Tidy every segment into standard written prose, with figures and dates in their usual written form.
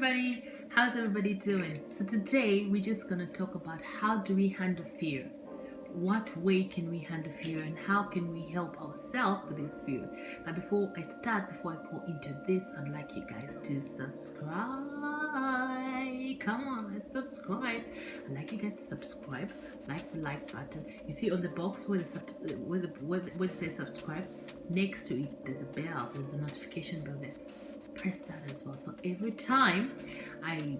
everybody, how's everybody doing? So today we're just gonna talk about how do we handle fear. What way can we handle fear and how can we help ourselves with this fear? But before I go into this, I'd like you guys to subscribe. Come on, let's subscribe. I'd like you guys to subscribe, like the like button. You see on the box where it says subscribe, next to it there's a bell, there's a notification bell there. Press that as well, so every time I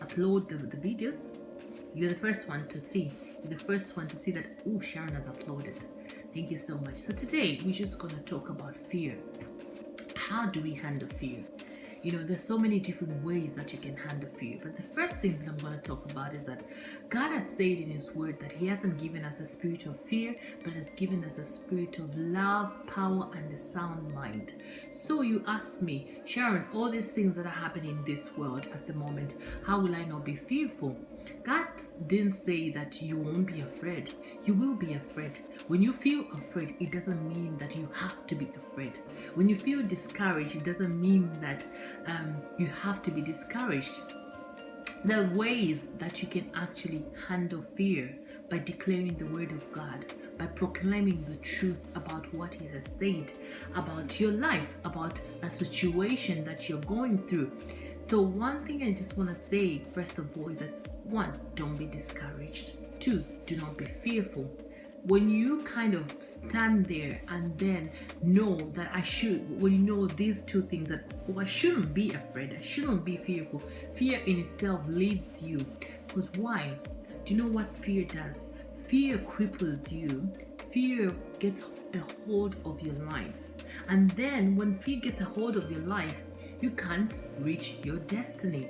upload the videos, you're the first one to see. You're the first one to see that, oh, Sharon has uploaded. Thank you so much. So today we're just going to talk about fear. How do we handle fear? You know, there's so many different ways that you can handle fear. But the first thing that I'm going to talk about is that God has said in His Word that He hasn't given us a spirit of fear, but has given us a spirit of love, power, and a sound mind. So you ask me, Sharon, all these things that are happening in this world at the moment, how will I not be fearful? God didn't say that you won't be afraid. You will be afraid. When you feel afraid, it doesn't mean that you have to be afraid. When you feel discouraged, it doesn't mean that you have to be discouraged. There are ways that you can actually handle fear by declaring the word of God, by proclaiming the truth about what He has said about your life, about a situation that you're going through. So one thing I just want to say first of all is that, one, don't be discouraged. Two, do not be fearful. When you kind of stand there and then know that when you know these two things, that, oh, I shouldn't be afraid, I shouldn't be fearful. Fear in itself leaves you. Because why? Do you know what fear does? Fear cripples you. Fear gets a hold of your life. And then when fear gets a hold of your life, you can't reach your destiny.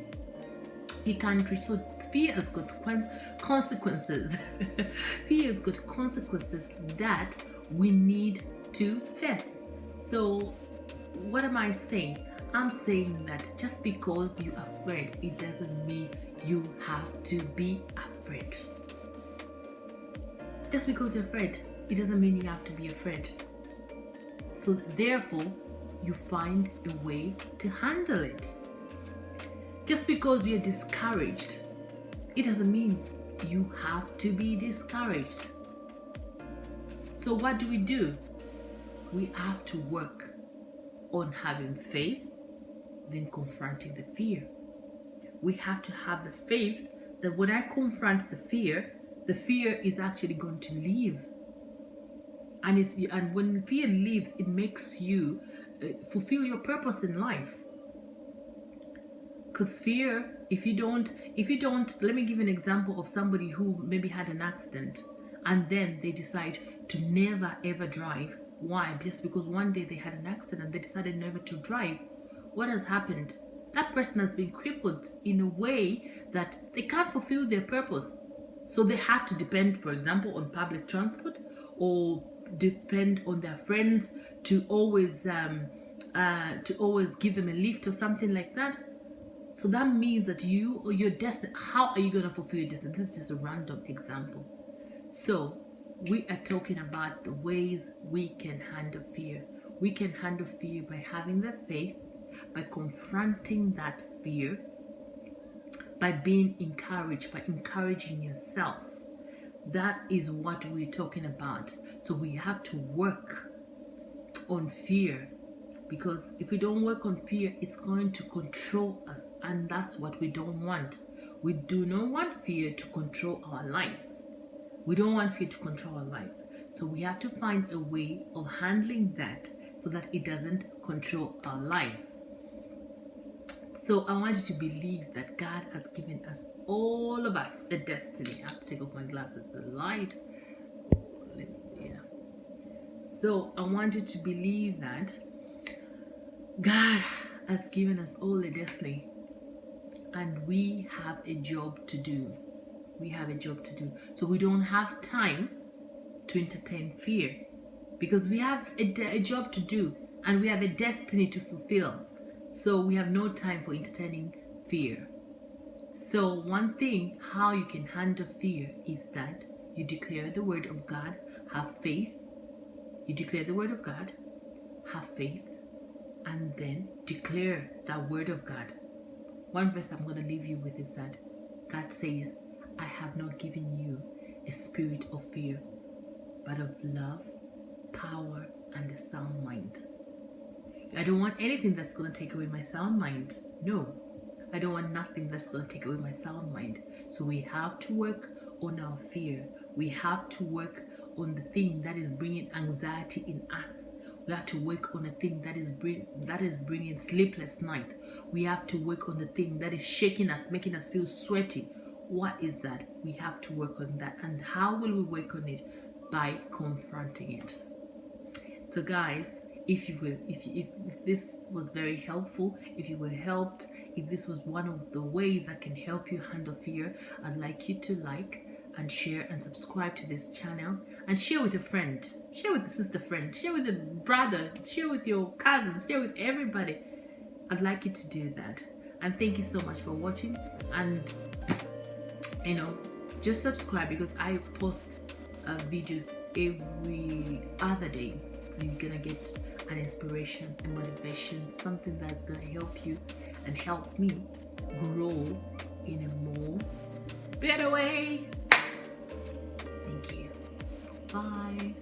You can't reach. So fear has got consequences. Fear has got consequences that we need to face. So what am I saying? I'm saying that just because you're afraid, it doesn't mean you have to be afraid. Just because you're afraid, it doesn't mean you have to be afraid. So therefore, you find a way to handle it. Just because you're discouraged, it doesn't mean you have to be discouraged. So what do? We have to work on having faith, then confronting the fear. We have to have the faith that when I confront the fear is actually going to leave. And when fear leaves, it makes you fulfill your purpose in life. Because fear, if you don't, let me give an example of somebody who maybe had an accident and then they decide to never ever drive. Why? Just because one day they had an accident, they decided never to drive. What has happened? That person has been crippled in a way that they can't fulfill their purpose. So they have to depend, for example, on public transport or depend on their friends to always give them a lift or something like that. So that means that you or your destiny, how are you going to fulfill your destiny? This is just a random example. So we are talking about the ways we can handle fear. We can handle fear by having the faith, by confronting that fear, by being encouraged, by encouraging yourself. That is what we're talking about. So we have to work on fear. Because if we don't work on fear, it's going to control us, and that's what we don't want. We do not want fear to control our lives. We don't want fear to control our lives. So we have to find a way of handling that so that it doesn't control our life. So I want you to believe that God has given us, all of us, a destiny. I have to take off my glasses, the light. Yeah. So I want you to believe that God has given us all a destiny, and we have a job to do. We have a job to do. So we don't have time to entertain fear, because we have a job to do and we have a destiny to fulfill. So we have no time for entertaining fear. So one thing, how you can handle fear, is that you declare the word of God, have faith. You declare the word of God, have faith, and then declare that word of God. One verse I'm going to leave you with is that God says, I have not given you a spirit of fear, but of love, power, and a sound mind. I don't want anything that's going to take away my sound mind. No, I don't want nothing that's going to take away my sound mind. So we have to work on our fear. We have to work on the thing that is bringing anxiety in us. We have to work on the thing that is bringing sleepless night. We have to work on the thing that is shaking us, making us feel sweaty. What is that? We have to work on that. And how will we work on it? By confronting it. So guys, if this was very helpful, if you were helped, if this was one of the ways I can help you handle fear, I'd like you to like and share and subscribe to this channel, and share with a friend, share with a sister friend, share with a brother, share with your cousins, share with everybody. I'd like you to do that. And thank you so much for watching. And just subscribe, because I post videos every other day. So you're gonna get an inspiration, a motivation, something that's gonna help you and help me grow in a more better way. Thank you. Bye.